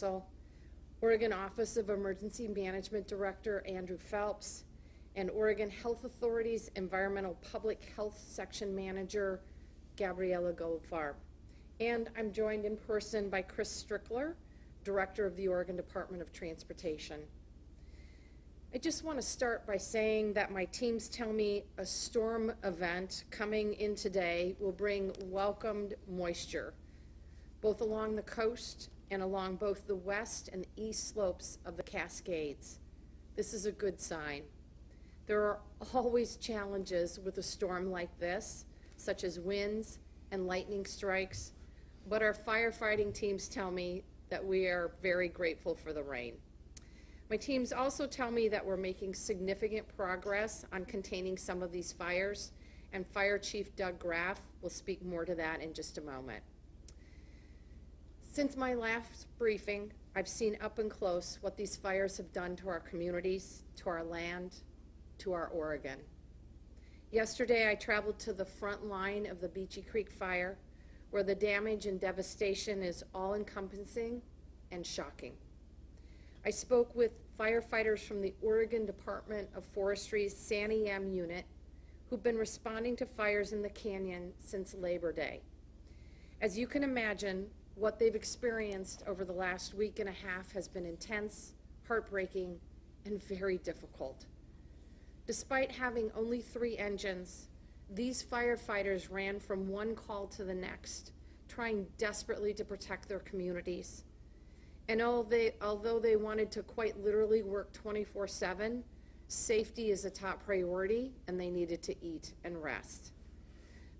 Council, Oregon Office of Emergency Management Director Andrew Phelps, and Oregon Health Authority's Environmental Public Health Section Manager Gabriella Goldfarb. And I'm joined in person by Chris Strickler, Director of the Oregon Department of Transportation. I just want to start by saying that my teams tell me a storm event coming in today will bring welcomed moisture, both along the coast and along both the west and east slopes of the Cascades. This is a good sign. There are always challenges with a storm like this, such as winds and lightning strikes, but our firefighting teams tell me that we are very grateful for the rain. My teams also tell me that we're making significant progress on containing some of these fires, and Fire Chief Doug Graff will speak more to that in just a moment. Since my last briefing, I've seen up and close what these fires have done to our communities, to our land, to our Oregon. Yesterday, I traveled to the front line of the Beachy Creek fire, where the damage and devastation is all-encompassing and shocking. I spoke with firefighters from the Oregon Department of Forestry's San EM unit who've been responding to fires in the canyon since Labor Day. As you can imagine, what they've experienced over the last week and a half has been intense, heartbreaking, and very difficult. Despite having only 3 engines, these firefighters ran from one call to the next, trying desperately to protect their communities. And although they wanted to quite literally work 24/7, safety is a top priority, and they needed to eat and rest.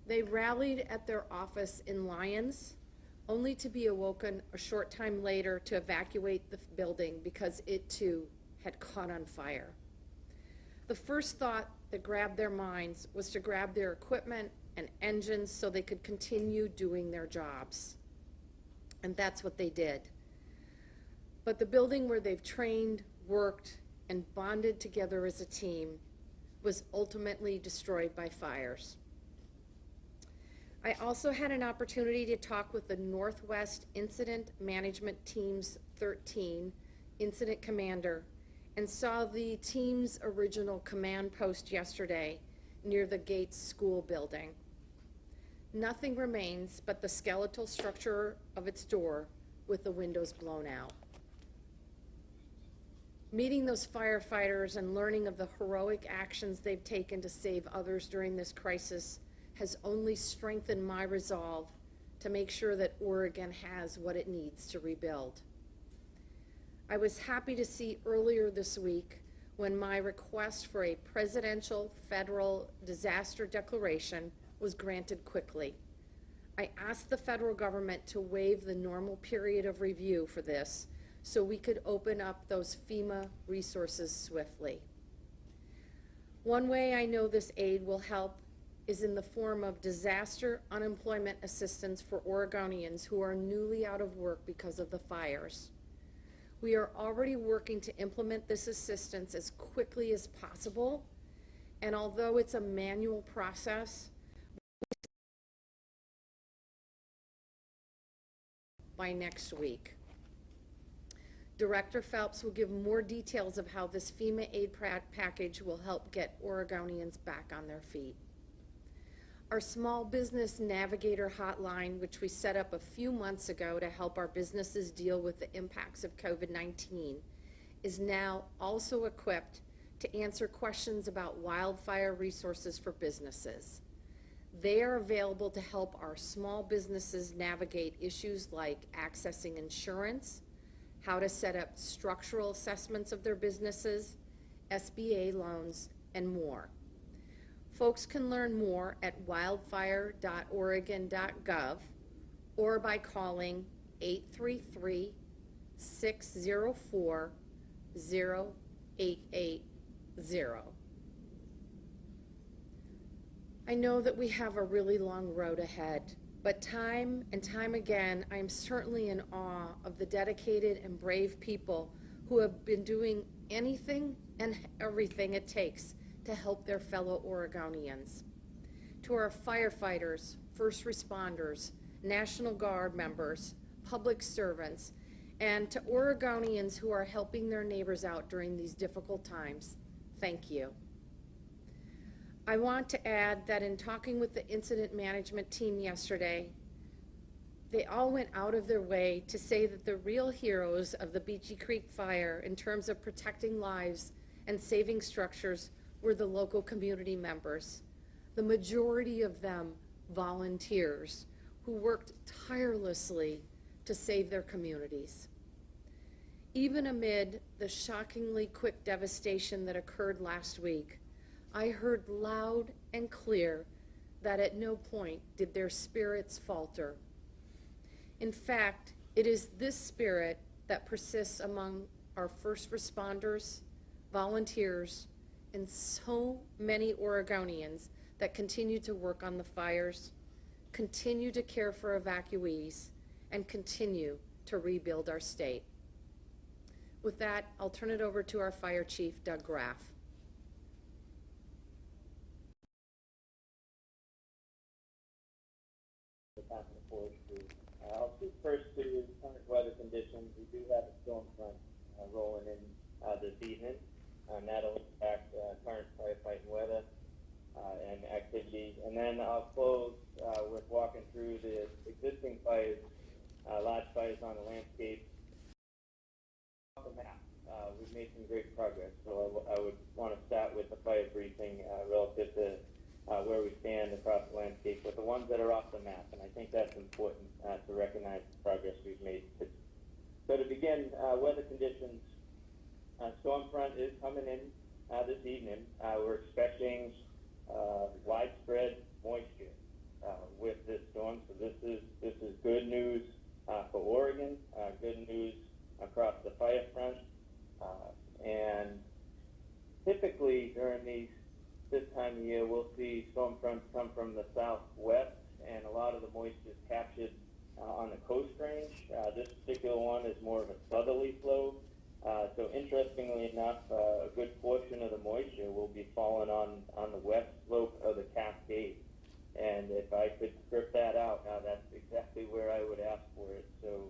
They rallied at their office in Lyons, only to be awoken a short time later to evacuate the building because it too had caught on fire. The first thought that grabbed their minds was to grab their equipment and engines so they could continue doing their jobs. And that's what they did. But the building where they've trained, worked, and bonded together as a team was ultimately destroyed by fires. I also had an opportunity to talk with the Northwest Incident Management Team's 13 incident commander and saw the team's original command post yesterday near the Gates School building. Nothing remains but the skeletal structure of its door with the windows blown out. Meeting those firefighters and learning of the heroic actions they've taken to save others during this crisis has only strengthened my resolve to make sure that Oregon has what it needs to rebuild. I was happy to see earlier this week when my request for a presidential federal disaster declaration was granted quickly. I asked the federal government to waive the normal period of review for this so we could open up those FEMA resources swiftly. One way I know this aid will help is in the form of disaster unemployment assistance for Oregonians who are newly out of work because of the fires. We are already working to implement this assistance as quickly as possible, and although it's a manual process, by next week. Director Phelps will give more details of how this FEMA aid package will help get Oregonians back on their feet. Our small business Navigator hotline, which we set up a few months ago to help our businesses deal with the impacts of COVID-19, is now also equipped to answer questions about wildfire resources for businesses. They are available to help our small businesses navigate issues like accessing insurance, how to set up structural assessments of their businesses, SBA loans, and more. Folks can learn more at wildfire.oregon.gov or by calling 833-604-0880. I know that we have a really long road ahead, but time and time again, I am certainly in awe of the dedicated and brave people who have been doing anything and everything it takes to help their fellow Oregonians. To our firefighters, first responders, National Guard members, public servants, And to Oregonians who are helping their neighbors out during these difficult times, thank you. I want to add that in talking with the incident management team yesterday, they all went out of their way to say that the real heroes of the Beachy Creek fire in terms of protecting lives and saving structures were the local community members. The majority of them volunteers who worked tirelessly to save their communities. Even amid the shockingly quick devastation that occurred last week, I heard loud and clear that at no point did their spirits falter. In fact, it is this spirit that persists among our first responders, volunteers, and so many Oregonians that continue to work on the fires, continue to care for evacuees, and continue to rebuild our state. With that, I'll turn it over to our Fire Chief, Doug Graff. I'll speak first to current weather conditions. We do have a storm front rolling in this evening. That'll impact current firefighting weather and activities. And then I'll close with walking through the existing fires, large fires on the landscape. Off the map, we've made some great progress. So I would want to start with the fire briefing relative to where we stand across the landscape with the ones that are off the map, and I think that's important to recognize the progress we've made. So to begin, weather conditions, storm front is coming in this evening. We're expecting widespread moisture with this storm, so this is good news for Oregon, good news across the fire front, and typically during this time of year, we'll see storm fronts come from the southwest, and a lot of the moisture is captured on the coast range. This particular one is more of a southerly flow. So interestingly enough, a good portion of the moisture will be falling on the west slope of the Cascade. And if I could script that out, that's exactly where I would ask for it. So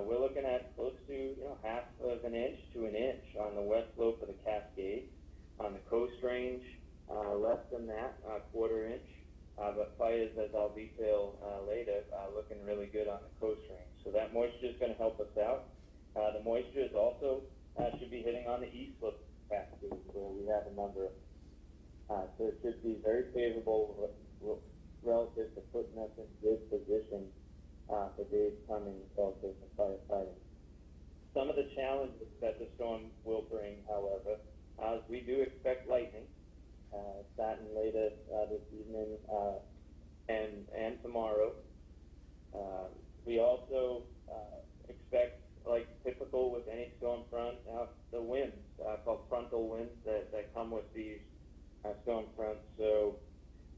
we're looking at close to half of an inch to an inch on the west slope of the Cascade. On the coast range, less than that, quarter inch. But fires, as I'll detail later, looking really good on the coast range. So that moisture is going to help us out. The moisture is also should be hitting on the east slope of the Cascade, where we have a number of. So it should be very favorable relative to putting us in good position for days coming relative to firefighting. Some of the challenges that the storm will bring, however, we do expect lightning starting later this evening and tomorrow. We also expect, like typical with any storm front, the winds, called frontal winds that come with these storm fronts. So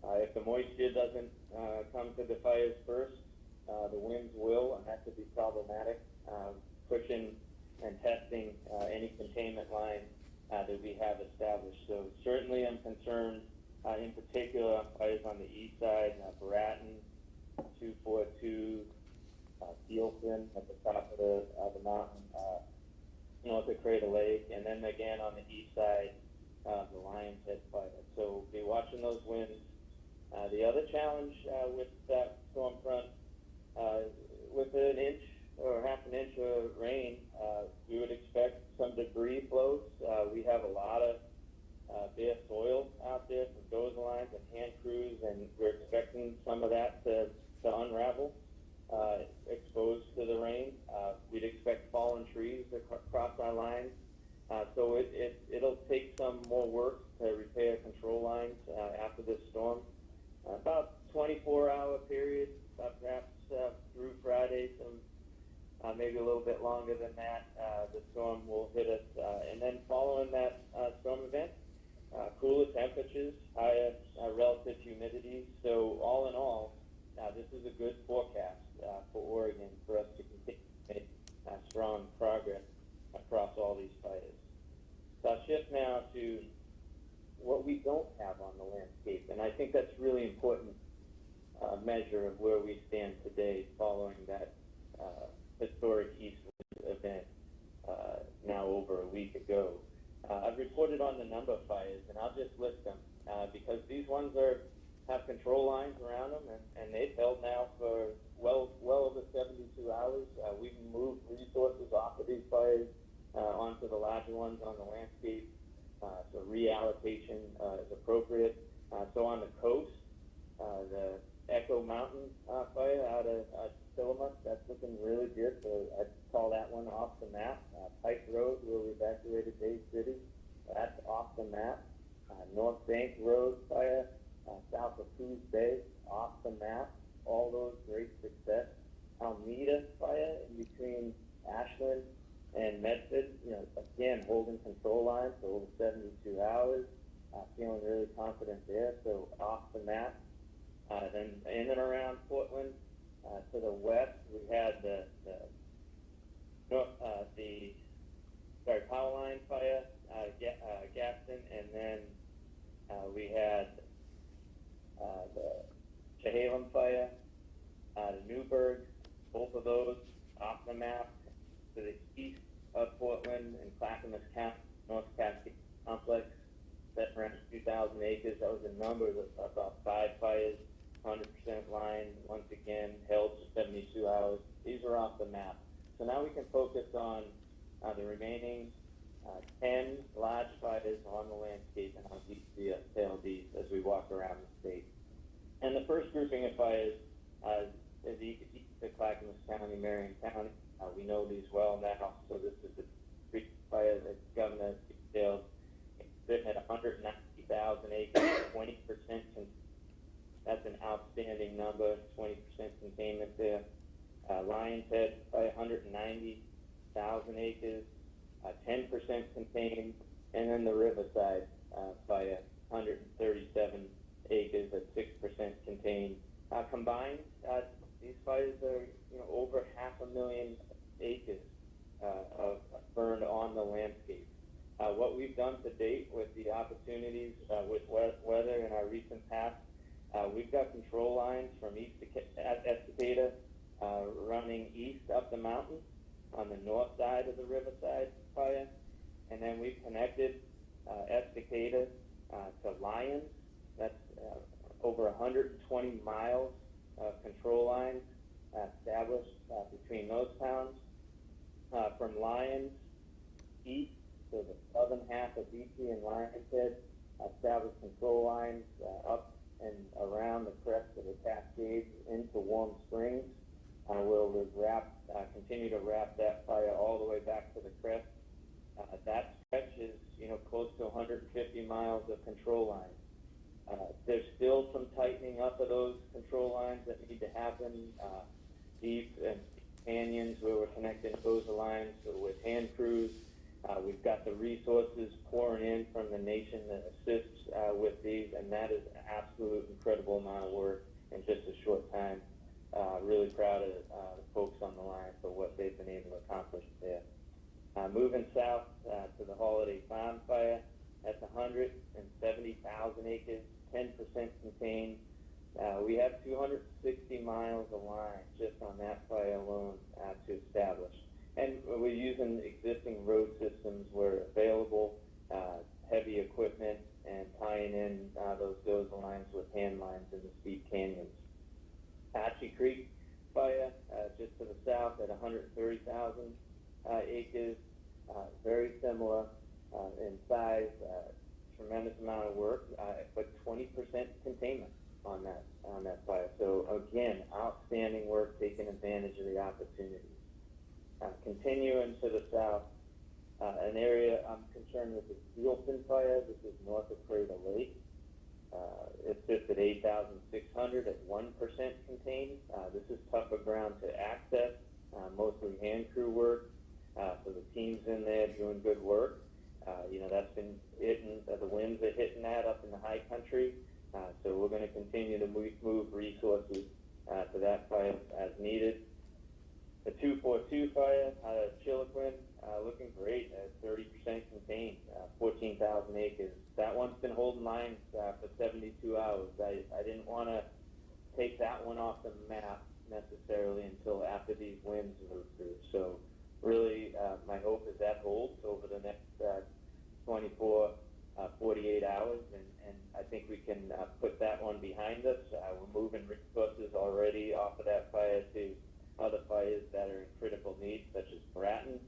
if the moisture doesn't come to the fires first, the winds will, and that could be problematic, pushing and testing any containment lines that we have established. So certainly I'm concerned in particular on fires on the east side, Bratton, 242, Thielson at the top of the mountain, north of Crater Lake, and then again on the east side, the Lions Head fire. So be watching those winds. The other challenge with that storm front, with an inch or half an inch of rain, we would expect some debris flows. We have a lot of bare soil out there from dozer lines and hand crews, and we're expecting some of that to unravel, exposed to the rain. We'd expect fallen trees across our lines. So it'll take some more work to repair control lines after this storm. About 24-hour period, perhaps through Friday, maybe a little bit longer than that. The storm will hit us, and then following that storm event, cooler temperatures, higher relative humidity. So all in all, this is a good forecast for Oregon for us to continue to make strong progress across all these fires. So I'll shift now to what we don't have on the landscape, and I think that's really important measure of where we stand today following that historic east now over a week ago. I've reported on the number of fires, and I'll just list them because these ones have control lines around them, and they've held now for well over 72 hours. We've moved resources off of these fires onto the larger ones on the landscape, so reallocation is appropriate. So on the coast, the Echo Mountain fire out of Tillamook, that's looking really good. So I'd call that one off the map. Pike Road, where we evacuated Bay City, that's off the map. North Bank Road fire, south of Coos Bay, off the map. All those great success. Almeda fire in between Ashland and Medford, again, holding control lines for over 72 hours. Feeling really confident there, so off the map. Then in and around Portland, to the west, we had the power line fire, Gaston, and then we had the Chehalem fire, the Newburgh, both of those off the map. To the east of Portland and Clackamas County, North Cascade Complex, that around 2,000 acres. That was a number of about 5 fires, 100% line, once again, held for 72 hours. These are off the map. So now we can focus on the remaining 10 large fires on the landscape, and I'll detail these as we walk around the state. And the first grouping of fires is east of Clackamas County, Marion County. We know these well now, so this is the fire that the governor detailed. It's sitting at 190,000 acres, 20%. That's an outstanding number, 20% containment there. Lion's Head by 190,000 acres, 10% contained, and then the Riverside by 137 acres at 6% contained. Combined, these fires are over 500,000 acres of burned on the landscape. What we've done to date with the opportunities with weather in our recent past, we've got control lines from east to Estacada running east up the mountain on the north side of the Riverside fire, and then we've connected Estacada to Lyons. That's over 120 miles of control lines established between those towns. From Lyons east, so the southern half of BC and Lyons Head, established control lines up and around the crest of the Cascades into Warm Springs. We'll continue to wrap that fire all the way back to the crest. That stretch is, close to 150 miles of control lines. There's still some tightening up of those control lines that need to happen deep and canyons where we're connecting those lines with hand crews. We've got the resources pouring in from the nation that assists with these, and that is an absolute incredible amount of work in just a short time. Really proud of the folks on the line for what they've been able to accomplish there. Moving south to the Holiday Farm fire, that's 170,000 acres, 10% contained. We have 260 miles of line just on that fire alone to establish. And we're using existing road systems where available, heavy equipment, and tying in those lines with hand lines in the steep canyons. Apache Creek fire, just to the south at 130,000 acres, very similar in size, tremendous amount of work, but 20% containment on that fire. So again, outstanding work, taking advantage of the opportunities. Continuing to the south, an area I'm concerned with is Steelton fire. This is north of Crater Lake. It sits at 8,600 at 1% contained. This is tougher ground to access, mostly hand crew work. So the team's in there doing good work. That's been hitting, the winds are hitting that up in the high country. So we're going to continue to move resources to that fire as needed. The 242 fire out of Chiloquin, looking great at 30% contained, 14,000 acres. That one's been holding lines for 72 hours. I didn't want to take that one off the map necessarily until after these winds move through. So really, my hope is that holds over the next 24, 48 hours, and I think we can put that one behind us. We're moving resources already off of that fire to other fires that are in critical need, such as Bratton.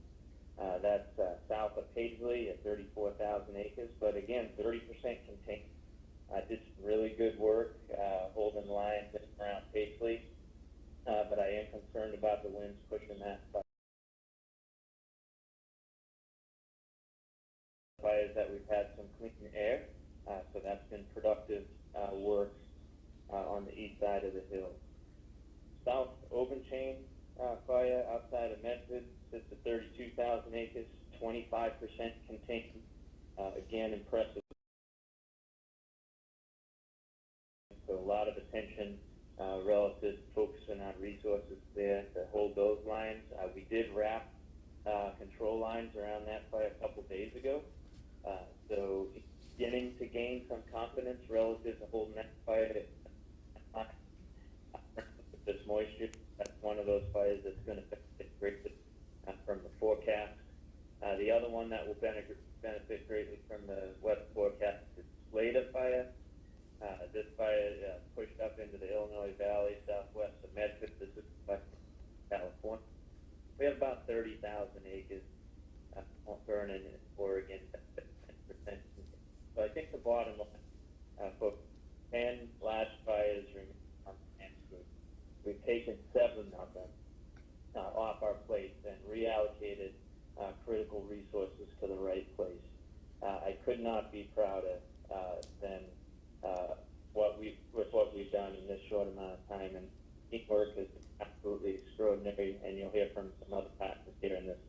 That's south of Paisley at 34,000 acres, but again, 30% contained. Did some really good work holding lines around Paisley, but I am concerned about the winds pushing that fires that we've had some clean air, so that's been productive work on the east side of the hill. South Open Chain fire outside of Medford sits at 32,000 acres, 25% contained. Again, impressive. So a lot of attention relative to focusing on resources there to hold those lines. We did wrap control lines around that fire a couple days ago. So beginning to gain some confidence relative to holding that fire. This moisture, that's one of those fires that's going to benefit greatly from the forecast. The other one that will benefit greatly from the weather forecast is Slater fire. This fire pushed up into the Illinois Valley, southwest of Medford. This is California. We have about 30,000 acres burning in Oregon. So I think the bottom line, folks, 10 large fires remain on the landscape. We've taken 7 of them off our plates and reallocated critical resources to the right place. I could not be prouder than what we've done in this short amount of time, and teamwork is absolutely extraordinary, and you'll hear from some other partners here in this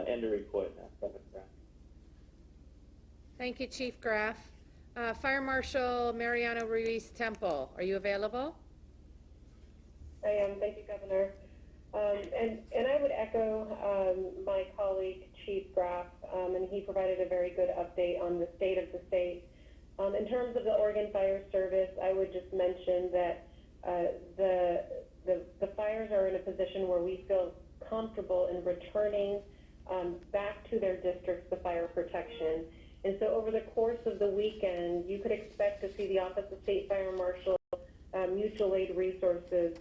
end of report now. Thank you, Chief Graff. Fire Marshal Mariano Ruiz Temple, are you available? I am. Thank you, Governor. And I would echo my colleague, Chief Graff, and he provided a very good update on the state of the state. In terms of the Oregon Fire Service, I would just mention that the fires are in a position where we feel comfortable in returning back to their districts the fire protection. And so over the course of the weekend, you could expect to see the Office of State Fire Marshal Mutual Aid Resources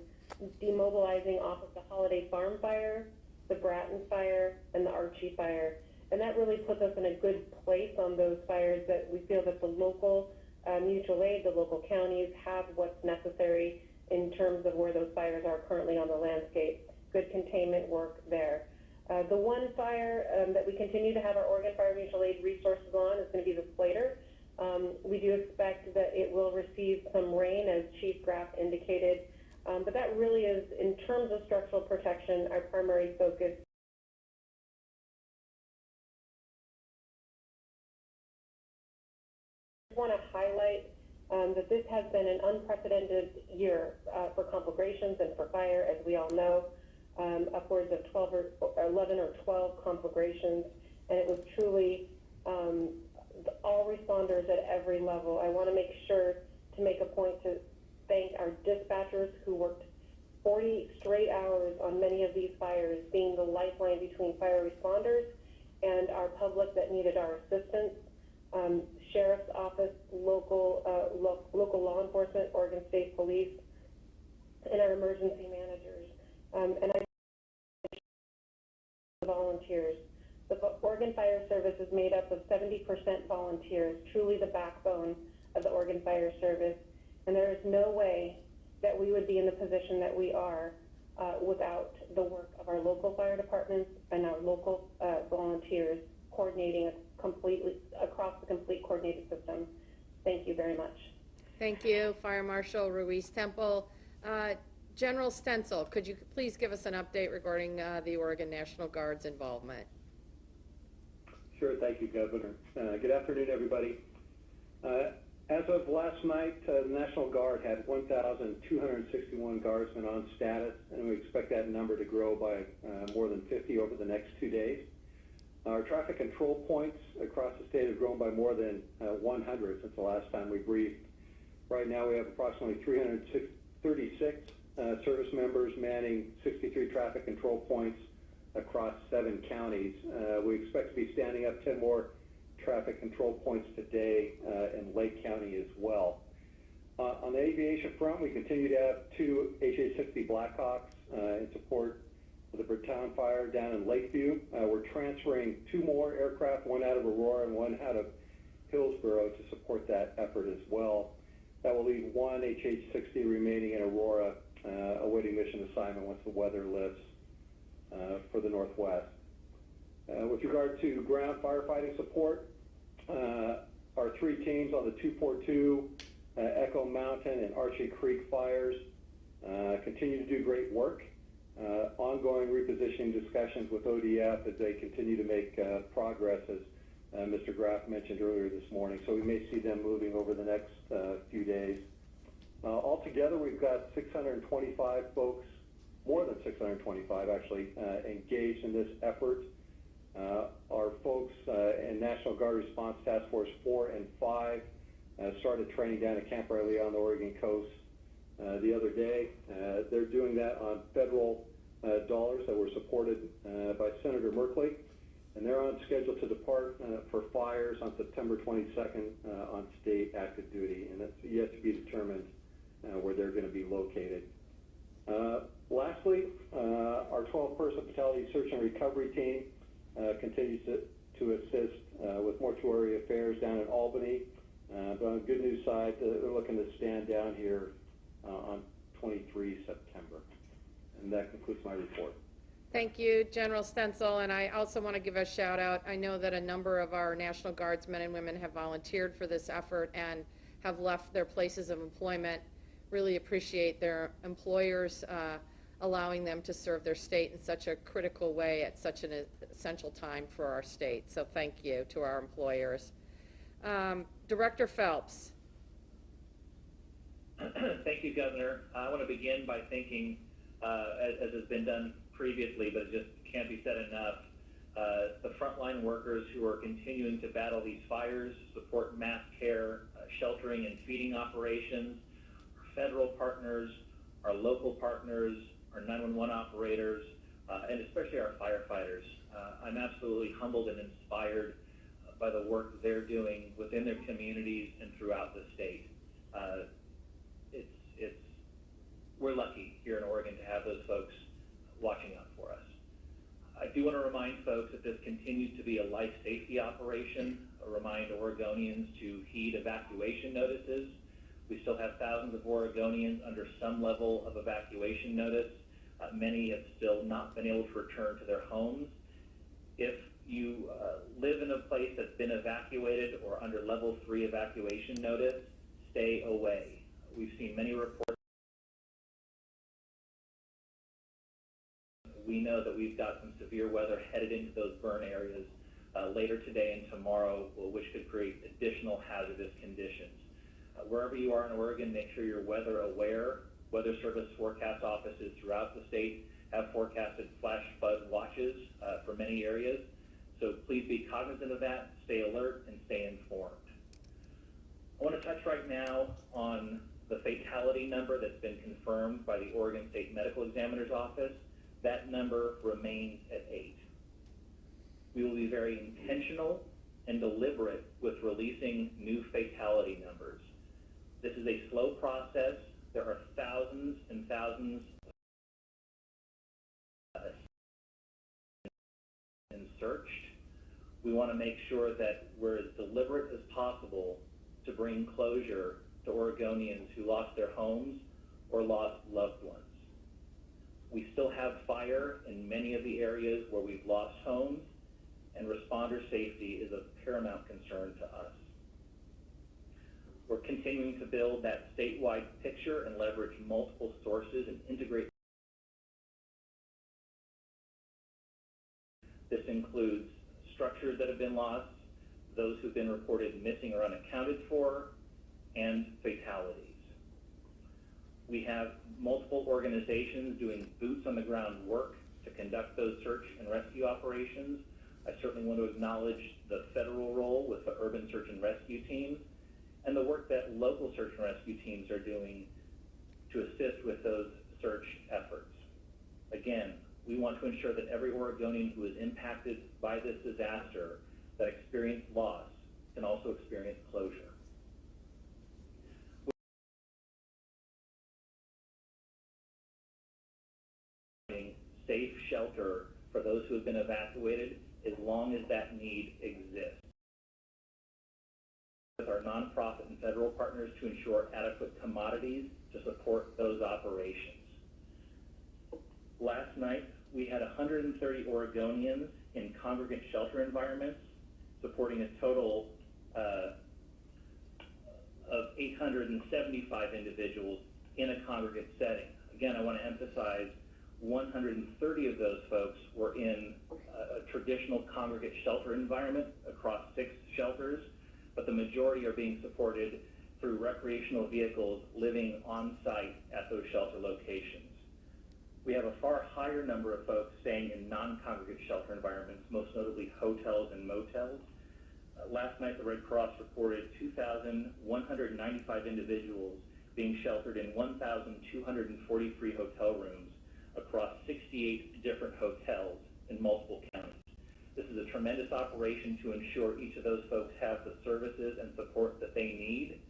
demobilizing off of the Holiday Farm Fire, the Bratton Fire, and the Archie Fire. And that really puts us in a good place on those fires that we feel that the local mutual aid, the local counties have what's necessary in terms of where those fires are currently on the landscape. Good containment work there. The one fire that we continue to have our Oregon Fire Mutual Aid resources on is going to be the Slater. We do expect that it will receive some rain, as Chief Graff indicated, but that really is, in terms of structural protection, our primary focus. I want to highlight that this has been an unprecedented year for conflagrations and for fire, as we all know. Upwards of 11 or 12 conflagrations, and it was truly all responders at every level. I want to make sure to make a point to thank our dispatchers who worked 40 straight hours on many of these fires, being the lifeline between fire responders and our public that needed our assistance. Sheriff's Office, local law enforcement, Oregon State Police, and our emergency managers. And I volunteers. The Oregon Fire Service is made up of 70% volunteers, truly the backbone of the Oregon Fire Service. And there is no way that we would be in the position that we are without the work of our local fire departments and our local volunteers coordinating completely across the complete coordinated system. Thank you very much. Thank you, Fire Marshal Ruiz Temple. General Stencil, could you please give us an update regarding the Oregon National Guard's involvement? Sure, thank you, Governor. Good afternoon, everybody. As of last night, the National Guard had 1,261 guardsmen on status, and we expect that number to grow by more than 50 over the next 2 days. Our traffic control points across the state have grown by more than 100 since the last time we briefed. Right now we have approximately 336 service members manning 63 traffic control points across 7 counties. We expect to be standing up 10 more traffic control points today in Lake County as well. On the aviation front, we continue to have 2 HA-60 Blackhawks in support of the Britttown fire down in Lakeview. We're transferring 2 more aircraft, one out of Aurora and one out of Hillsborough, to support that effort as well. That will leave 1 HH-60 remaining in Aurora, awaiting mission assignment once the weather lifts for the Northwest. With regard to ground firefighting support, our 3 teams on the 242, Echo Mountain and Archie Creek fires continue to do great work. Ongoing repositioning discussions with ODF as they continue to make progress, as Mr. Graff mentioned earlier this morning. So we may see them moving over the next few days. Altogether, we've got 625 folks, more than 625 actually, engaged in this effort. Our folks in National Guard Response Task Force 4 and 5 started training down at Camp Riley on the Oregon coast the other day. They're doing that on federal dollars that were supported by Senator Merkley, and they're on schedule to depart for fires on September 22nd on state active duty, and it's yet to be determined where they're going to be located. Lastly, our 12-person fatality search and recovery team continues to assist with mortuary affairs down in Albany. But on the good news side, they're looking to stand down here on 23 September. And that concludes my report. Thank you, General Stenzel, and I also want to give a shout out. I know that a number of our National Guardsmen and women have volunteered for this effort and have left their places of employment. Really appreciate their employers allowing them to serve their state in such a critical way at such an essential time for our state. So thank you to our employers. Director Phelps. Thank you, Governor. I want to begin by thanking, as has been done previously, but it just can't be said enough, the frontline workers who are continuing to battle these fires, support mass care, sheltering and feeding operations, our federal partners, our local partners, our 911 operators, and especially our firefighters. I'm absolutely humbled and inspired by the work they're doing within their communities and throughout the state. We're lucky here in Oregon to have those folks watching out for us. I do want to remind folks that this continues to be a life safety operation. Remind Oregonians to heed evacuation notices. We still have thousands of Oregonians under some level of evacuation notice. Many have still not been able to return to their homes. If you live in a place that's been evacuated or under level 3 evacuation notice, stay away. We've seen many reports. We know that we've got some severe weather headed into those burn areas later today and tomorrow, which could create additional hazardous conditions. Wherever you are in Oregon, make sure you're weather aware. Weather Service forecast offices throughout the state have forecasted flash flood watches for many areas. So please be cognizant of that, stay alert, and stay informed. I want to touch right now on the fatality number that's been confirmed by the Oregon State Medical Examiner's Office. That number remains at 8. We will be very intentional and deliberate with releasing new fatality numbers. This is a slow process. There are thousands and thousands searched. We want to make sure that we're as deliberate as possible to bring closure to Oregonians who lost their homes or lost loved ones. We still have fire in many of the areas where we've lost homes, and responder safety is of paramount concern to us. We're continuing to build that statewide picture and leverage multiple sources and integrate. This includes structures that have been lost, those who've been reported missing or unaccounted for, and fatalities. We have multiple organizations doing boots on the ground work to conduct those search and rescue operations. I certainly want to acknowledge the federal role with the urban search and rescue teams and the work that local search and rescue teams are doing to assist with those search efforts. Again, we want to ensure that every Oregonian who is impacted by this disaster that experienced loss can also experience closure. Safe shelter for those who have been evacuated as long as that need exists. With our nonprofit and federal partners to ensure adequate commodities to support those operations. Last night, we had 130 Oregonians in congregate shelter environments, supporting a total of 875 individuals in a congregate setting. Again, I want to emphasize 130 of those folks were in a traditional congregate shelter environment across 6 shelters, but the majority are being supported through recreational vehicles living on site at those shelter locations. We have a far higher number of folks staying in non-congregate shelter environments, most notably hotels and motels. Last night, the Red Cross reported 2,195 individuals being sheltered in 1,243 hotel rooms across 68 different hotels in multiple counties. This is a tremendous operation to ensure each of those folks have the services and support that they need.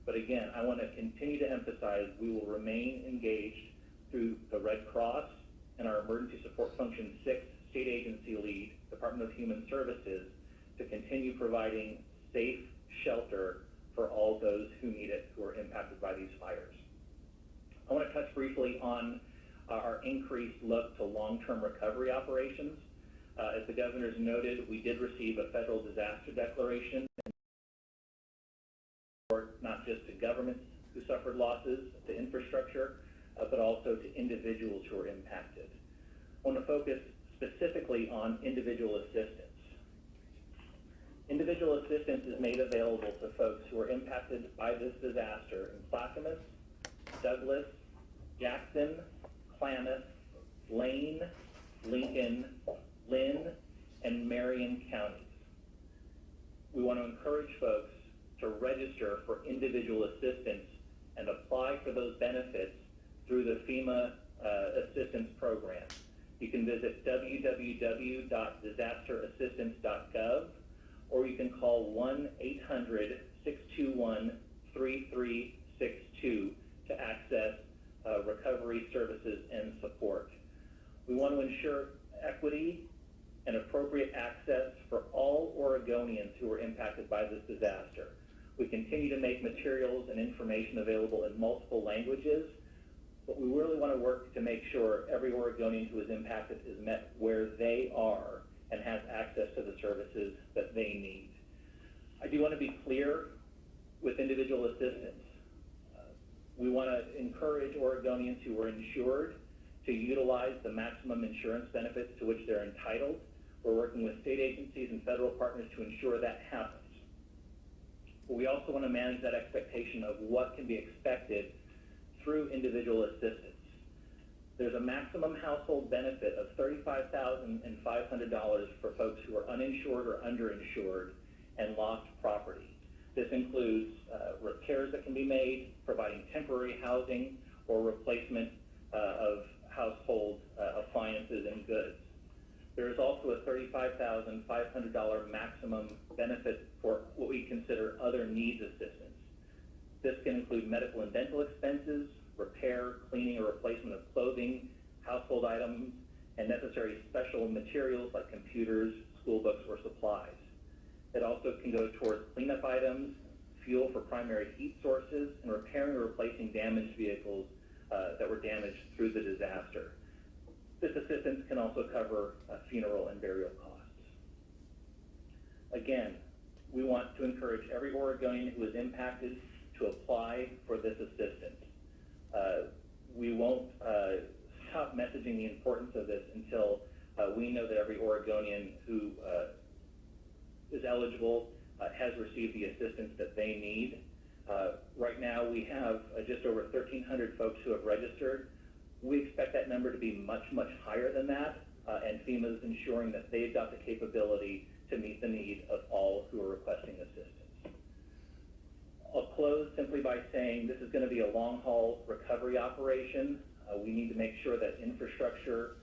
But again, I want to continue to emphasize we will remain engaged through the Red Cross and our Emergency Support Function 6 state agency lead, Department of Human Services, to continue providing safe shelter for all those who need it who are impacted by these fires. I want to touch briefly on our increased look to long-term recovery operations. As the governor's noted, we did receive a federal disaster declaration, not just to governments who suffered losses to infrastructure, but also to individuals who are impacted. I want to focus specifically on individual assistance. Individual assistance is made available to folks who are impacted by this disaster in Clackamas, Douglas, Jackson, Klamath, Lane, Lincoln, Lynn, and Marion counties. We want to encourage folks to register for individual assistance and apply for those benefits through the FEMA assistance program. You can visit www.disasterassistance.gov, or you can call 1-800-621-3362 to access recovery services and support. We want to ensure equity and appropriate access for all Oregonians who are impacted by this disaster. We continue to make materials and information available in multiple languages, but we really want to work to make sure every Oregonian who is impacted is met where they are and has access to the services that they need. I do want to be clear with individual assistance. We want to encourage Oregonians who are insured to utilize the maximum insurance benefits to which they're entitled. We're working with state agencies and federal partners to ensure that happens. But we also want to manage that expectation of what can be expected through individual assistance. There's a maximum household benefit of $35,500 for folks who are uninsured or underinsured and lost property. This includes repairs that can be made, providing temporary housing, or replacement of household appliances and goods. There is also a $35,500 maximum benefit for what we consider other needs assistance. This can include medical and dental expenses, repair, cleaning, or replacement of clothing, household items, and necessary special materials like computers, school books, or supplies. It also can go towards cleanup items, fuel for primary heat sources, and repairing or replacing damaged vehicles that were damaged through the disaster. This assistance can also cover funeral and burial costs. Again, we want to encourage every Oregonian who is impacted to apply for this assistance. We won't stop messaging the importance of this until we know that every Oregonian who is eligible has received the assistance that they need. Right now we have just over 1,300 folks who have registered. We expect that number to be much, much higher than that, and FEMA is ensuring that they've got the capability to meet the need of all who are requesting assistance. I'll close simply by saying this is going to be a long-haul recovery operation. We need to make sure that infrastructure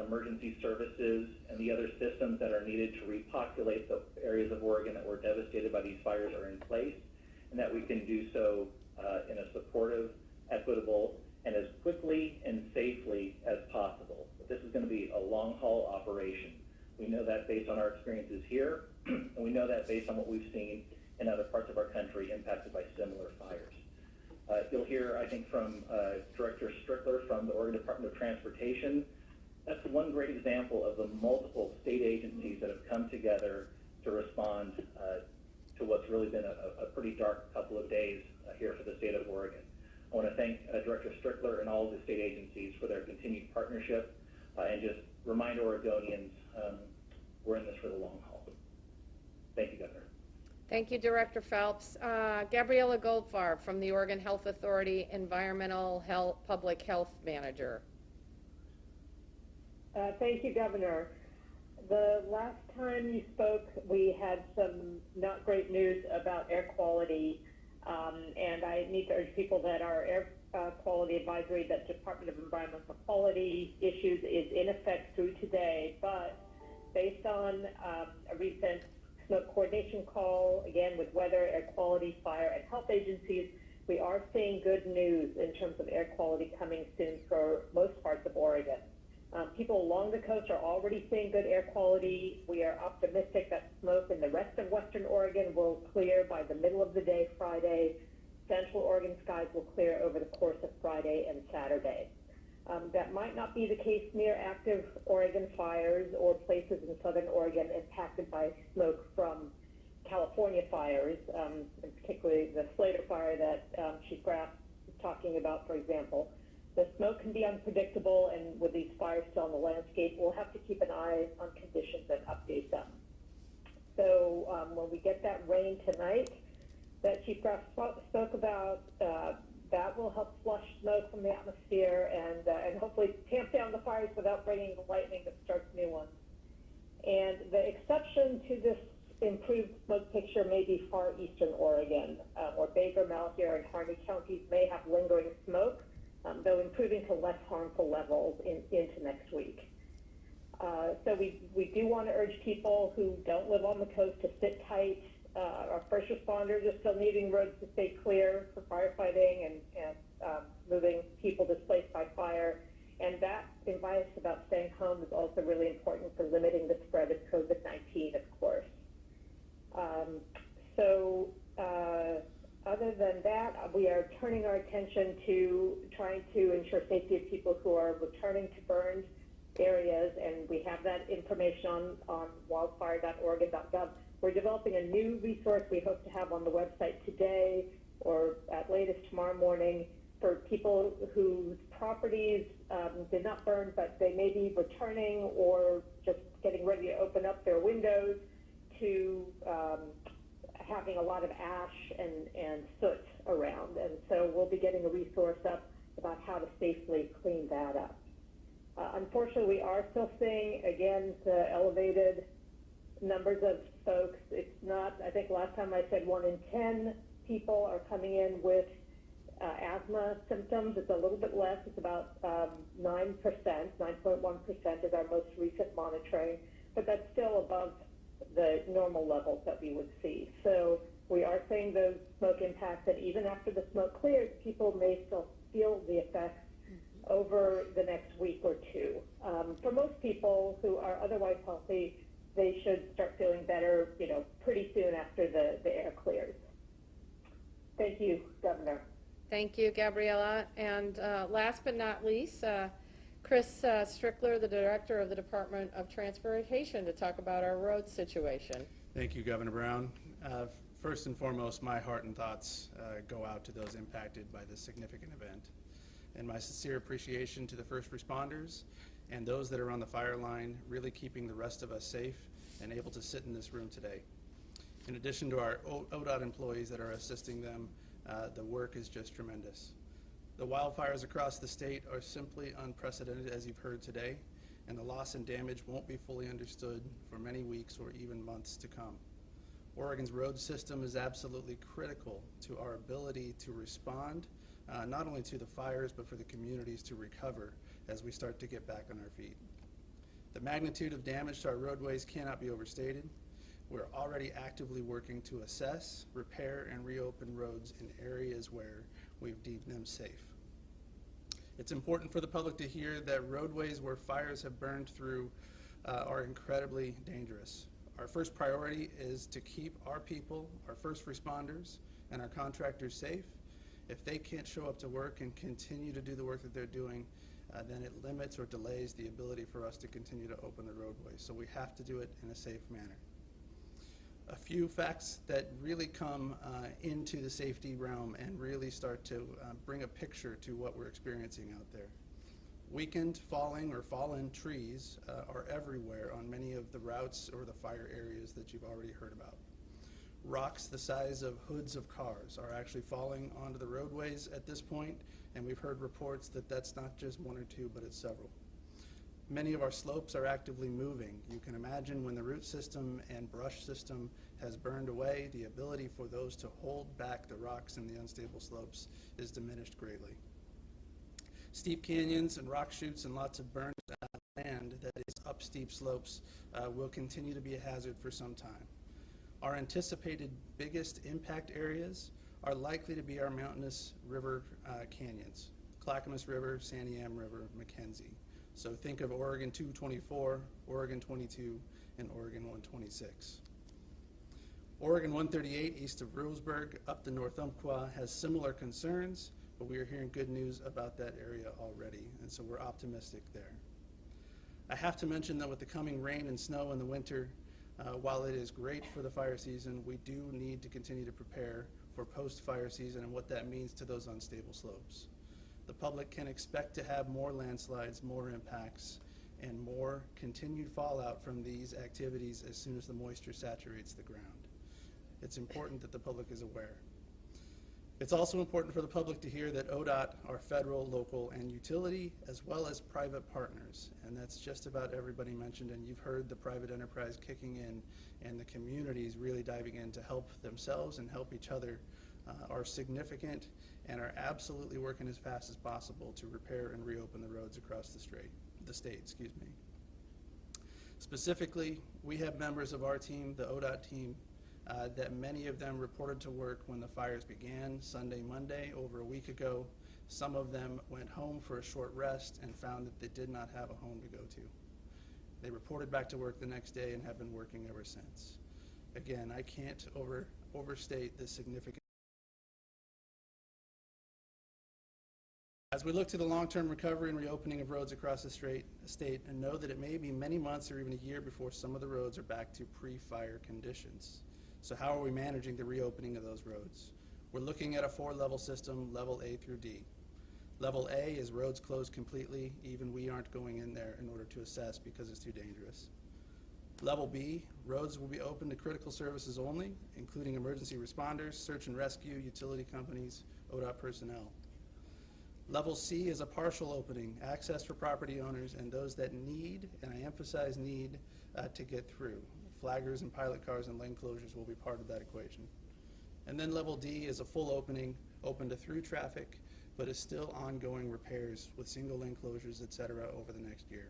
emergency services, and the other systems that are needed to repopulate the areas of Oregon that were devastated by these fires are in place, and that we can do so in a supportive, equitable, and as quickly and safely as possible. But this is going to be a long-haul operation. We know that based on our experiences here, and we know that based on what we've seen in other parts of our country impacted by similar fires. You'll hear, I think, from Director Strickler from the Oregon Department of Transportation. That's one great example of the multiple state agencies that have come together to respond to what's really been a pretty dark couple of days here for the state of Oregon. I want to thank Director Strickler and all of the state agencies for their continued partnership and just remind Oregonians we're in this for the long haul. Thank you, Governor. Thank you, Director Phelps. Gabriella Goldfarb from the Oregon Health Authority, Environmental Health, Public Health Manager. Thank you, Governor. The last time you spoke, we had some not great news about air quality, and I need to urge people that our air quality advisory that Department of Environmental Quality issues is in effect through today, but based on a recent smoke coordination call, again with weather, air quality, fire, and health agencies, we are seeing good news in terms of air quality coming soon for most parts of Oregon. People along the coast are already seeing good air quality. We are optimistic that smoke in the rest of western Oregon will clear by the middle of the day Friday. Central Oregon skies will clear over the course of Friday and Saturday. That might not be the case near active Oregon fires or places in southern Oregon impacted by smoke from California fires, and particularly the Slater fire that Chief Graff is talking about, for example. The smoke can be unpredictable, and with these fires still on the landscape, we'll have to keep an eye on conditions and update them. So when we get that rain tonight that Chief Graff spoke about, that will help flush smoke from the atmosphere and hopefully tamp down the fires without bringing the lightning that starts new ones. And the exception to this improved smoke picture may be far eastern Oregon, or Baker, Malheur, and Harney counties may have lingering smoke, though improving to less harmful levels into next week. So we do want to urge people who don't live on the coast to sit tight. Our first responders are still needing roads to stay clear for firefighting and moving people displaced by fire. And that advice about staying home is also really important for limiting the spread of COVID-19, of course. Other than that, we are turning our attention to trying to ensure safety of people who are returning to burned areas, and we have that information on wildfire.oregon.gov. We're developing a new resource we hope to have on the website today or at latest tomorrow morning for people whose properties did not burn, but they may be returning or just getting ready to open up their windows to having a lot of ash and soot around. And so we'll be getting a resource up about how to safely clean that up. Unfortunately, we are still seeing, again, the elevated numbers of folks. It's not, I think last time I said 1 in 10 people are coming in with asthma symptoms. It's a little bit less. It's about 9%, 9.1% is our most recent monitoring, but that's still above the normal levels that we would see. So we are seeing those smoke impacts, and even after the smoke clears, people may still feel the effects over the next week or two. For most people who are otherwise healthy, they should start feeling better, pretty soon after the air clears. Thank you, Governor. Thank you, Gabriella. And last but not least, Chris Strickler, the Director of the Department of Transportation, to talk about our road situation. Thank you, Governor Brown. First and foremost, my heart and thoughts go out to those impacted by this significant event. And my sincere appreciation to the first responders and those that are on the fire line, really keeping the rest of us safe and able to sit in this room today. In addition to our ODOT employees that are assisting them, the work is just tremendous. The wildfires across the state are simply unprecedented, as you've heard today, and the loss and damage won't be fully understood for many weeks or even months to come. Oregon's road system is absolutely critical to our ability to respond, not only to the fires, but for the communities to recover as we start to get back on our feet. The magnitude of damage to our roadways cannot be overstated. We're already actively working to assess, repair, and reopen roads in areas where we've deemed them safe. It's important for the public to hear that roadways where fires have burned through are incredibly dangerous. Our first priority is to keep our people, our first responders, and our contractors safe. If they can't show up to work and continue to do the work that they're doing, then it limits or delays the ability for us to continue to open the roadway. So we have to do it in a safe manner. A few facts that really come into the safety realm and really start to bring a picture to what we're experiencing out there. Weakened, falling, or fallen trees are everywhere on many of the routes or the fire areas that you've already heard about. Rocks the size of hoods of cars are actually falling onto the roadways at this point, and we've heard reports that that's not just one or two, but it's several. Many of our slopes are actively moving. You can imagine when the root system and brush system has burned away, the ability for those to hold back the rocks in the unstable slopes is diminished greatly. Steep canyons and rock chutes and lots of burned land that is up steep slopes will continue to be a hazard for some time. Our anticipated biggest impact areas are likely to be our mountainous river canyons, Clackamas River, Santiam River, Mackenzie. So think of Oregon 224, Oregon 22, and Oregon 126. Oregon 138 east of Roseburg up to North Umpqua has similar concerns, but we are hearing good news about that area already, and so we're optimistic there. I have to mention that with the coming rain and snow in the winter, while it is great for the fire season, we do need to continue to prepare for post-fire season and what that means to those unstable slopes. The public can expect to have more landslides, more impacts, and more continued fallout from these activities as soon as the moisture saturates the ground. It's important that the public is aware. It's also important for the public to hear that ODOT are federal, local, and utility, as well as private partners. And that's just about everybody mentioned, and you've heard the private enterprise kicking in and the communities really diving in to help themselves and help each other are significant and are absolutely working as fast as possible to repair and reopen the roads across the state. Specifically, we have members of our team, the ODOT team, that many of them reported to work when the fires began Sunday, Monday, over a week ago. Some of them went home for a short rest and found that they did not have a home to go to. They reported back to work the next day and have been working ever since. Again, I can't overstate the significance. As we look to the long-term recovery and reopening of roads across the state, and know that it may be many months or even a year before some of the roads are back to pre-fire conditions. So how are we managing the reopening of those roads? We're looking at a 4-level system, level A through D. Level A is roads closed completely. Even we aren't going in there in order to assess because it's too dangerous. Level B, roads will be open to critical services only, including emergency responders, search and rescue, utility companies, ODOT personnel. Level C is a partial opening, access for property owners and those that need, and I emphasize need, to get through. Flaggers and pilot cars and lane closures will be part of that equation. And then level D is a full opening, open to through traffic, but is still ongoing repairs with single lane closures, etc. over the next year.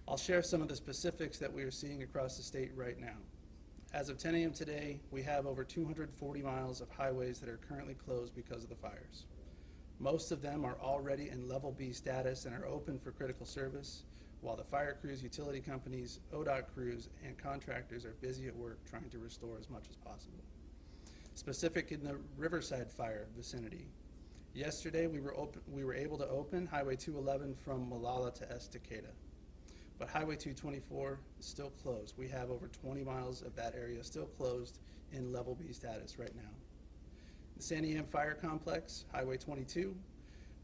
I'll share some of the specifics that we are seeing across the state right now. As of 10 a.m. today, we have over 240 miles of highways that are currently closed because of the fires. Most of them are already in level B status and are open for critical service, while the fire crews, utility companies, ODOT crews, and contractors are busy at work trying to restore as much as possible. Specific in the Riverside fire vicinity, yesterday we were able to open Highway 211 from Molalla to Estacada, but Highway 224 is still closed. We have over 20 miles of that area still closed in level B status right now. The Santiam Fire Complex, Highway 22,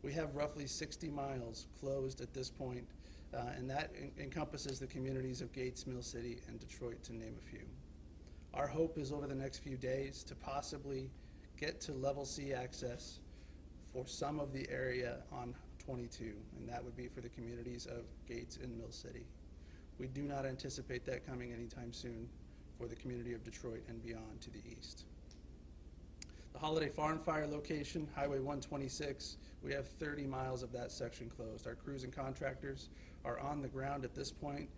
we have roughly 60 miles closed at this point, and that encompasses the communities of Gates, Mill City, and Detroit, to name a few. Our hope is over the next few days to possibly get to level C access for some of the area on 22, and that would be for the communities of Gates and Mill City. We do not anticipate that coming anytime soon for the community of Detroit and beyond to the east. The Holiday Farm Fire location, Highway 126, we have 30 miles of that section closed. Our crews and contractors are on the ground at this point.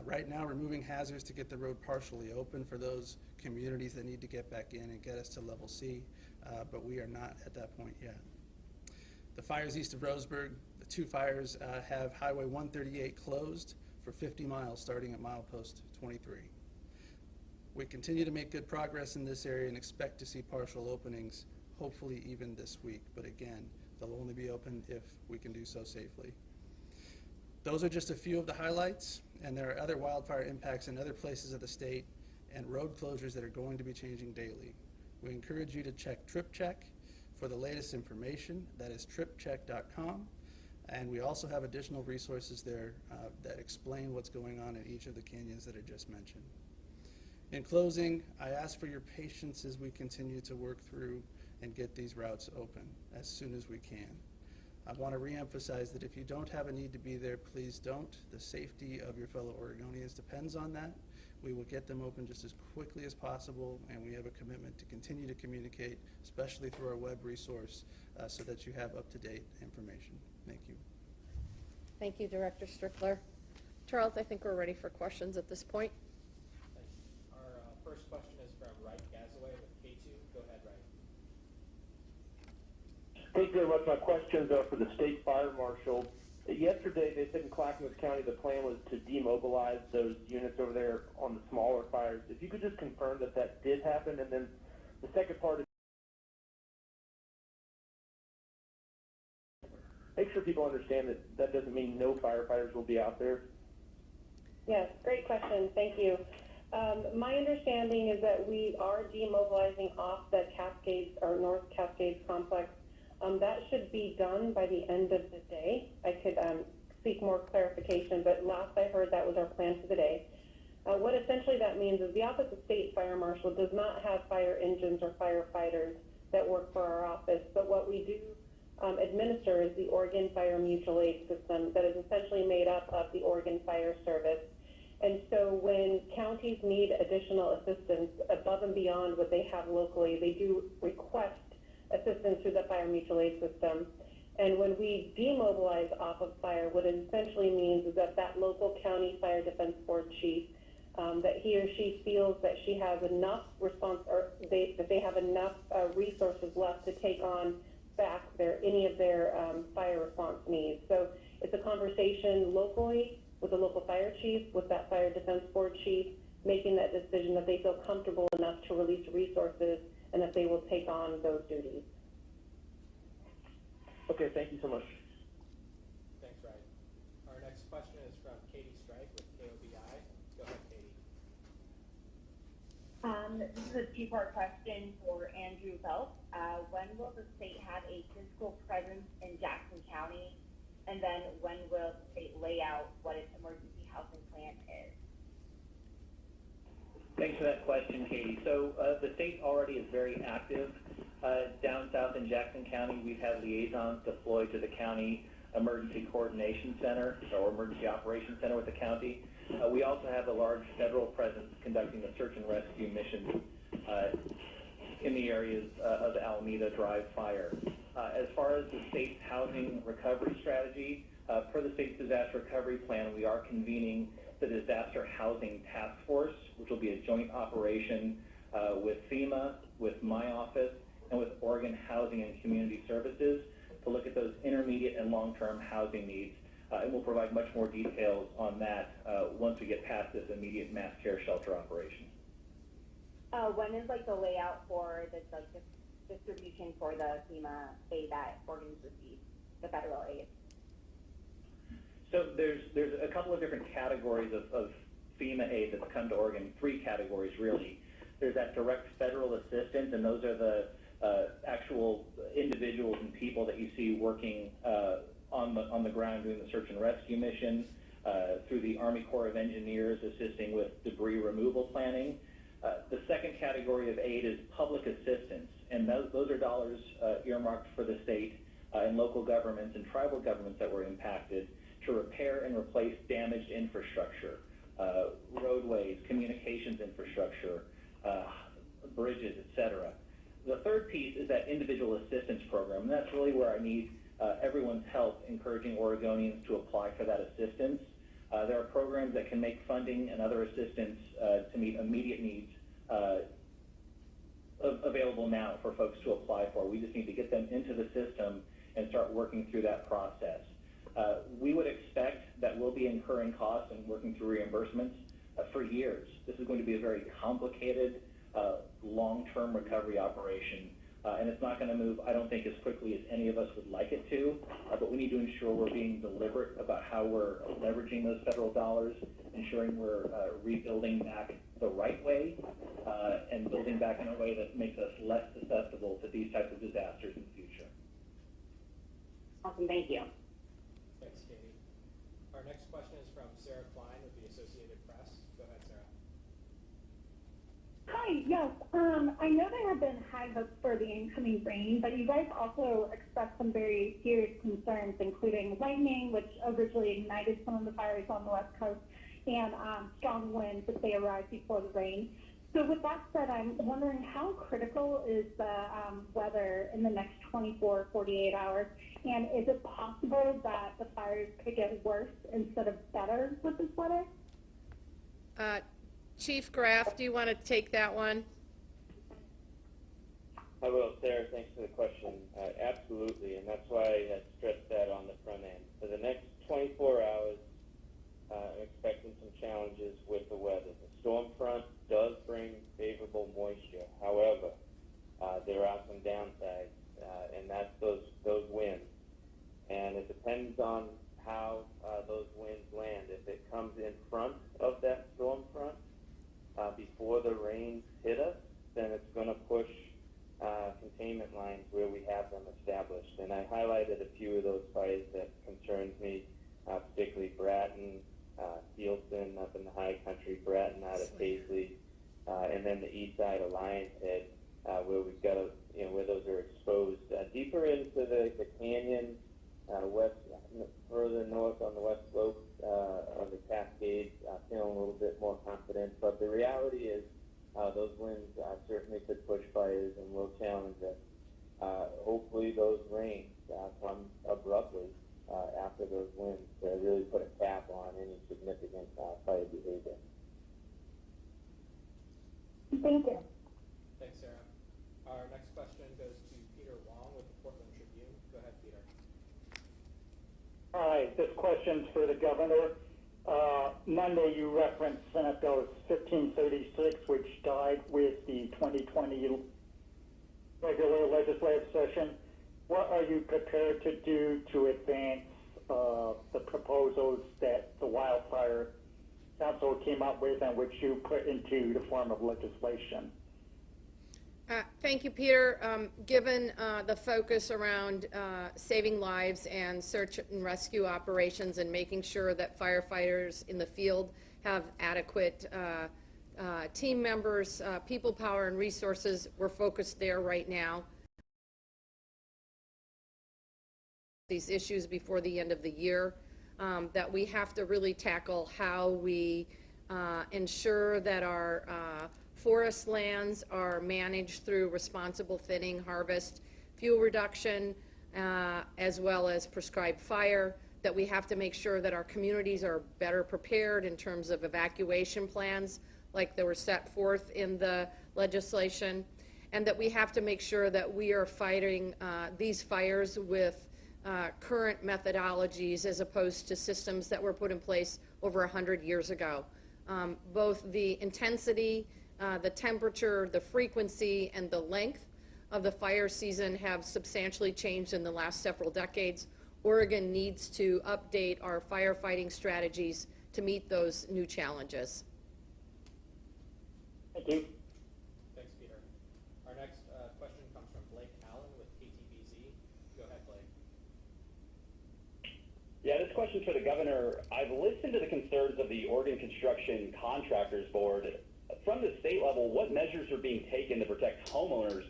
Right now, removing hazards to get the road partially open for those communities that need to get back in and get us to level C, but we are not at that point yet. The fires east of Roseburg, the two fires have Highway 138 closed for 50 miles starting at milepost 23. We continue to make good progress in this area and expect to see partial openings, hopefully even this week, but again, they'll only be open if we can do so safely. Those are just a few of the highlights, and there are other wildfire impacts in other places of the state and road closures that are going to be changing daily. We encourage you to check TripCheck for the latest information. That is tripcheck.com, and we also have additional resources there that explain what's going on in each of the canyons that I just mentioned. In closing, I ask for your patience as we continue to work through and get these routes open as soon as we can. I want to reemphasize that if you don't have a need to be there, please don't. The safety of your fellow Oregonians depends on that. We will get them open just as quickly as possible, and we have a commitment to continue to communicate, especially through our web resource, so that you have up-to-date information. Thank you. Thank you, Director Strickler. Charles, I think we're ready for questions at this point. Our first question is from Wright Gazaway with K2. Go ahead, Wright. Thank you very much. My questions are for the state fire marshal. Yesterday, they said in Clackamas County the plan was to demobilize those units over there on the smaller fires. If you could just confirm that that did happen, and then the second part is make sure people understand that that doesn't mean no firefighters will be out there. Yes, great question. Thank you. My understanding is that we are demobilizing off the Cascades or North Cascades complex. That should be done by the end of the day. I could seek more clarification, but last I heard that was our plan for the day. What essentially that means is the Office of State Fire Marshal does not have fire engines or firefighters that work for our office, but what we do administer is the Oregon Fire Mutual Aid System that is essentially made up of the Oregon Fire Service. And so when counties need additional assistance above and beyond what they have locally, they do request assistance through the Fire Mutual Aid System. And when we demobilize off of fire, what it essentially means is that that local county fire defense board chief, that he or she feels that she has enough response, or that they have enough resources left to take on back any of their fire response needs. So it's a conversation locally with the local fire chief, with that fire defense board chief, making that decision that they feel comfortable enough to release resources and that they will take on those duties. Okay, thank you so much. Thanks, Wright. Our next question is from Katie Strike with KOBI. Go ahead, Katie. This is a two-part question for Andrew Phelps. When will the state have a physical presence in Jackson County? And then when will the state lay out what its emergency housing plan is? Thanks for that question, Katie. So the state already is very active. Down south in Jackson County, we've had liaisons deployed to the county emergency coordination center or emergency operations center with the county. We also have a large federal presence conducting the search and rescue mission in the areas of the Alameda Drive fire. As far as the state's housing recovery strategy, per the state's disaster recovery plan, we are convening the Disaster Housing Task Force, which will be a joint operation with FEMA, with my office, and with Oregon Housing and Community Services to look at those intermediate and long-term housing needs. And we'll provide much more details on that once we get past this immediate mass care shelter operation. When is like the layout for the distribution for the FEMA aid that Oregon's received, the federal aid? So there's a couple of different categories of FEMA aid that's come to Oregon, three categories really. There's that direct federal assistance, and those are the actual individuals and people that you see working on the ground doing the search and rescue mission, through the Army Corps of Engineers assisting with debris removal planning. The second category of aid is public assistance, and those are dollars earmarked for the state and local governments and tribal governments that were impacted to repair and replace damaged infrastructure, roadways, communications infrastructure, bridges, etc. The third piece is that individual assistance program, and that's really where I need everyone's help, encouraging Oregonians to apply for that assistance. There are programs that can make funding and other assistance to meet immediate needs available now for folks to apply for. We just need to get them into the system and start working through that process. We would expect that we'll be incurring costs and working through reimbursements for years. This is going to be a very complicated, long-term recovery operation, and it's not going to move, I don't think, as quickly as any of us would like it to, but we need to ensure we're being deliberate about how we're leveraging those federal dollars, ensuring we're rebuilding back the right way, and building back in a way that makes us less susceptible to these types of disasters in the future. Awesome, thank you. Thanks, Katie. Our next question is from Sarah Klein with the Associated Press. Go ahead, Sarah. Hi, yes. I know there have been high hopes for the incoming rain, but you guys also expressed some very serious concerns, including lightning, which originally ignited some of the fires on the West Coast, and strong winds if they arrive before the rain. So with that said, I'm wondering how critical is the weather in the next 24, 48 hours, and is it possible that the fires could get worse instead of better with this weather? Chief Graff, do you want to take that one? I will, Sarah. Thanks for the question. Absolutely, and that's why I stressed that on the front end. For the next 24 hours, I'm expecting some challenges with the weather. The storm front does bring favorable moisture. However, there are some downsides, and that's those winds. And it depends on how those winds land. If it comes in front of that storm front before the rains hit us, then it's going to push containment lines where we have them established. And I highlighted a few of those fires that concerns me, particularly Bratton, Thielson up in the high country, Bratton out of Paisley, and then the east side of Lions Head, where we've got where those are exposed. Deeper into the canyon, further north on the west slope of the Cascades, feeling a little bit more confident. But the reality is those winds certainly could push fires and will challenge us. Hopefully those rains come abruptly after those winds to really put a cap on any significant fire behavior. Thank you. Thanks, Sarah. Our next question goes to Peter Wong with the Portland Tribune. Go ahead, Peter. Hi, this question's for the governor. Monday you referenced Senate Bill 1536, which died with the 2020 regular legislative session. What are you prepared to do to advance the proposals that the Wildfire Council came up with and which you put into the form of legislation? Thank you, Peter. Given the focus around saving lives and search and rescue operations and making sure that firefighters in the field have adequate team members, people power, and resources, we're focused there right now. These issues before the end of the year, that we have to really tackle how we ensure that our forest lands are managed through responsible thinning, harvest, fuel reduction, as well as prescribed fire, that we have to make sure that our communities are better prepared in terms of evacuation plans like they were set forth in the legislation, and that we have to make sure that we are fighting these fires with current methodologies as opposed to systems that were put in place over 100 years ago. Both the intensity, the temperature, the frequency, and the length of the fire season have substantially changed in the last several decades. Oregon needs to update our firefighting strategies to meet those new challenges. Thank you. Thanks, Peter. Our next question comes from Blake Allen with KTVZ. Go ahead, Blake. Yeah, this question's for the governor. I've listened to the concerns of the Oregon Construction Contractors Board. From the state level, what measures are being taken to protect homeowners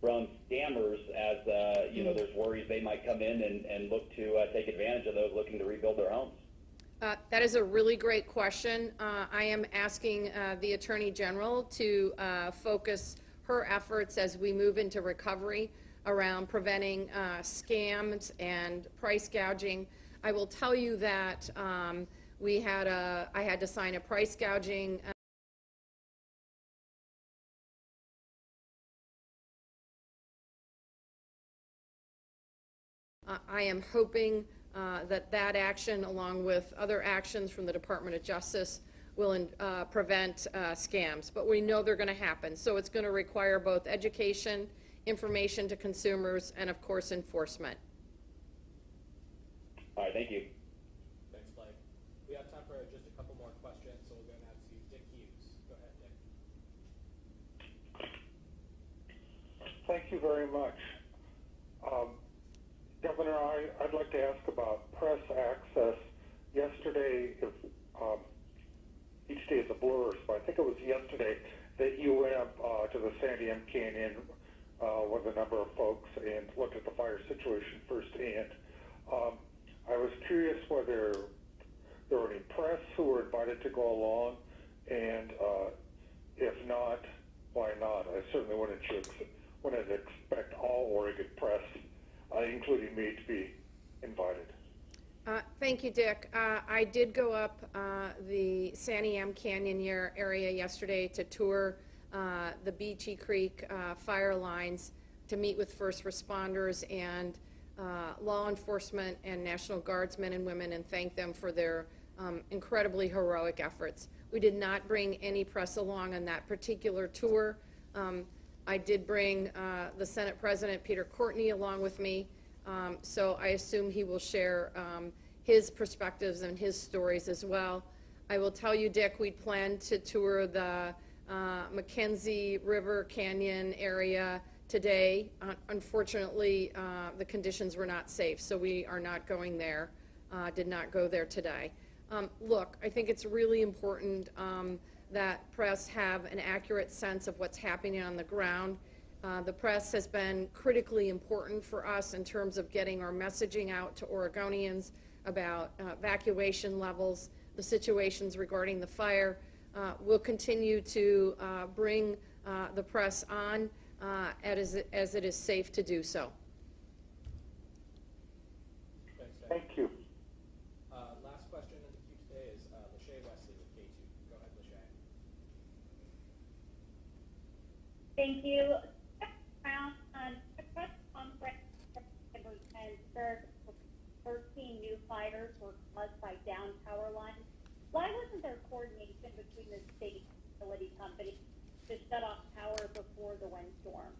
from scammers as, there's worries they might come in and look to take advantage of those looking to rebuild their homes? That is a really great question. I am asking the Attorney General to focus her efforts as we move into recovery around preventing scams and price gouging. I will tell you that I had to sign a price gouging I am hoping that action, along with other actions from the Department of Justice, will prevent scams. But we know they're going to happen. So it's going to require both education, information to consumers, and of course enforcement. All right, thank you. Thanks, Blake. We have time for just a couple more questions, so we'll go now to Dick Hughes. Go ahead, Dick. Thank you very much. Governor, I'd like to ask about press access. Yesterday, each day is a blur, so I think it was yesterday that you went up to the Sandy M Canyon with a number of folks and looked at the fire situation firsthand. I was curious whether there were any press who were invited to go along, and if not, why not? I certainly wouldn't expect all Oregon press, including me, to be invited. Thank you, Dick. I did go up the Sandy M Canyon area yesterday to tour the Beachy Creek fire lines, to meet with first responders and law enforcement and National Guardsmen and women, and thank them for their incredibly heroic efforts. We did not bring any press along on that particular tour. I did bring the Senate President, Peter Courtney, along with me, so I assume he will share his perspectives and his stories as well. I will tell you, Dick, we plan to tour the Mackenzie River Canyon area today. Unfortunately, the conditions were not safe, so we are not going there, did not go there today. Look, I think it's really important that press have an accurate sense of what's happening on the ground. The press has been critically important for us in terms of getting our messaging out to Oregonians about evacuation levels, the situations regarding the fire. We'll continue to bring the press on as it is safe to do so. Thanks, Dick. Thank you. Last question in the queue today is Lachey Wesley with K2. Go ahead, Lachey. Thank you. A press conference and 13 new fires were caused by downed power lines. Why wasn't there coordination between the state utility companies to shut off power before the windstorm?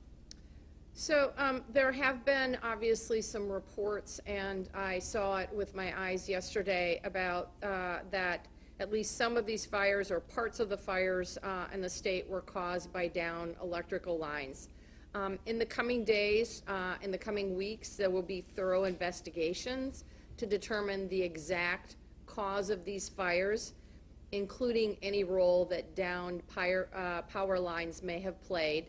So there have been obviously some reports, and I saw it with my eyes yesterday, about that at least some of these fires or parts of the fires in the state were caused by down electrical lines. In the coming days, in the coming weeks, there will be thorough investigations to determine the exact cause of these fires, including any role that downed power lines may have played,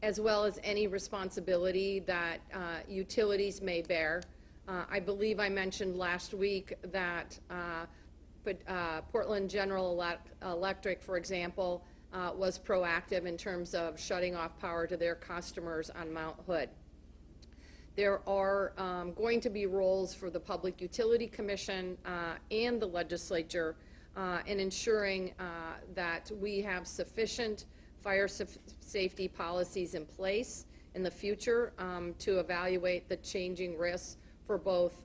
as well as any responsibility that utilities may bear. I believe I mentioned last week that Portland General Electric, for example, was proactive in terms of shutting off power to their customers on Mount Hood. There are going to be roles for the Public Utility Commission and the legislature in ensuring that we have sufficient fire safety policies in place in the future to evaluate the changing risks for both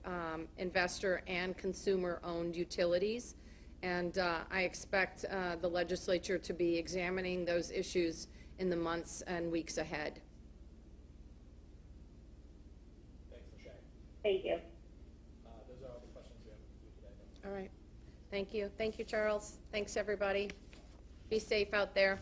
investor and consumer-owned utilities. And I expect the legislature to be examining those issues in the months and weeks ahead. Thanks, Lachey. Thank you. Those are all the questions we have today. All right. Thank you. Thank you, Charles. Thanks, everybody. Be safe out there.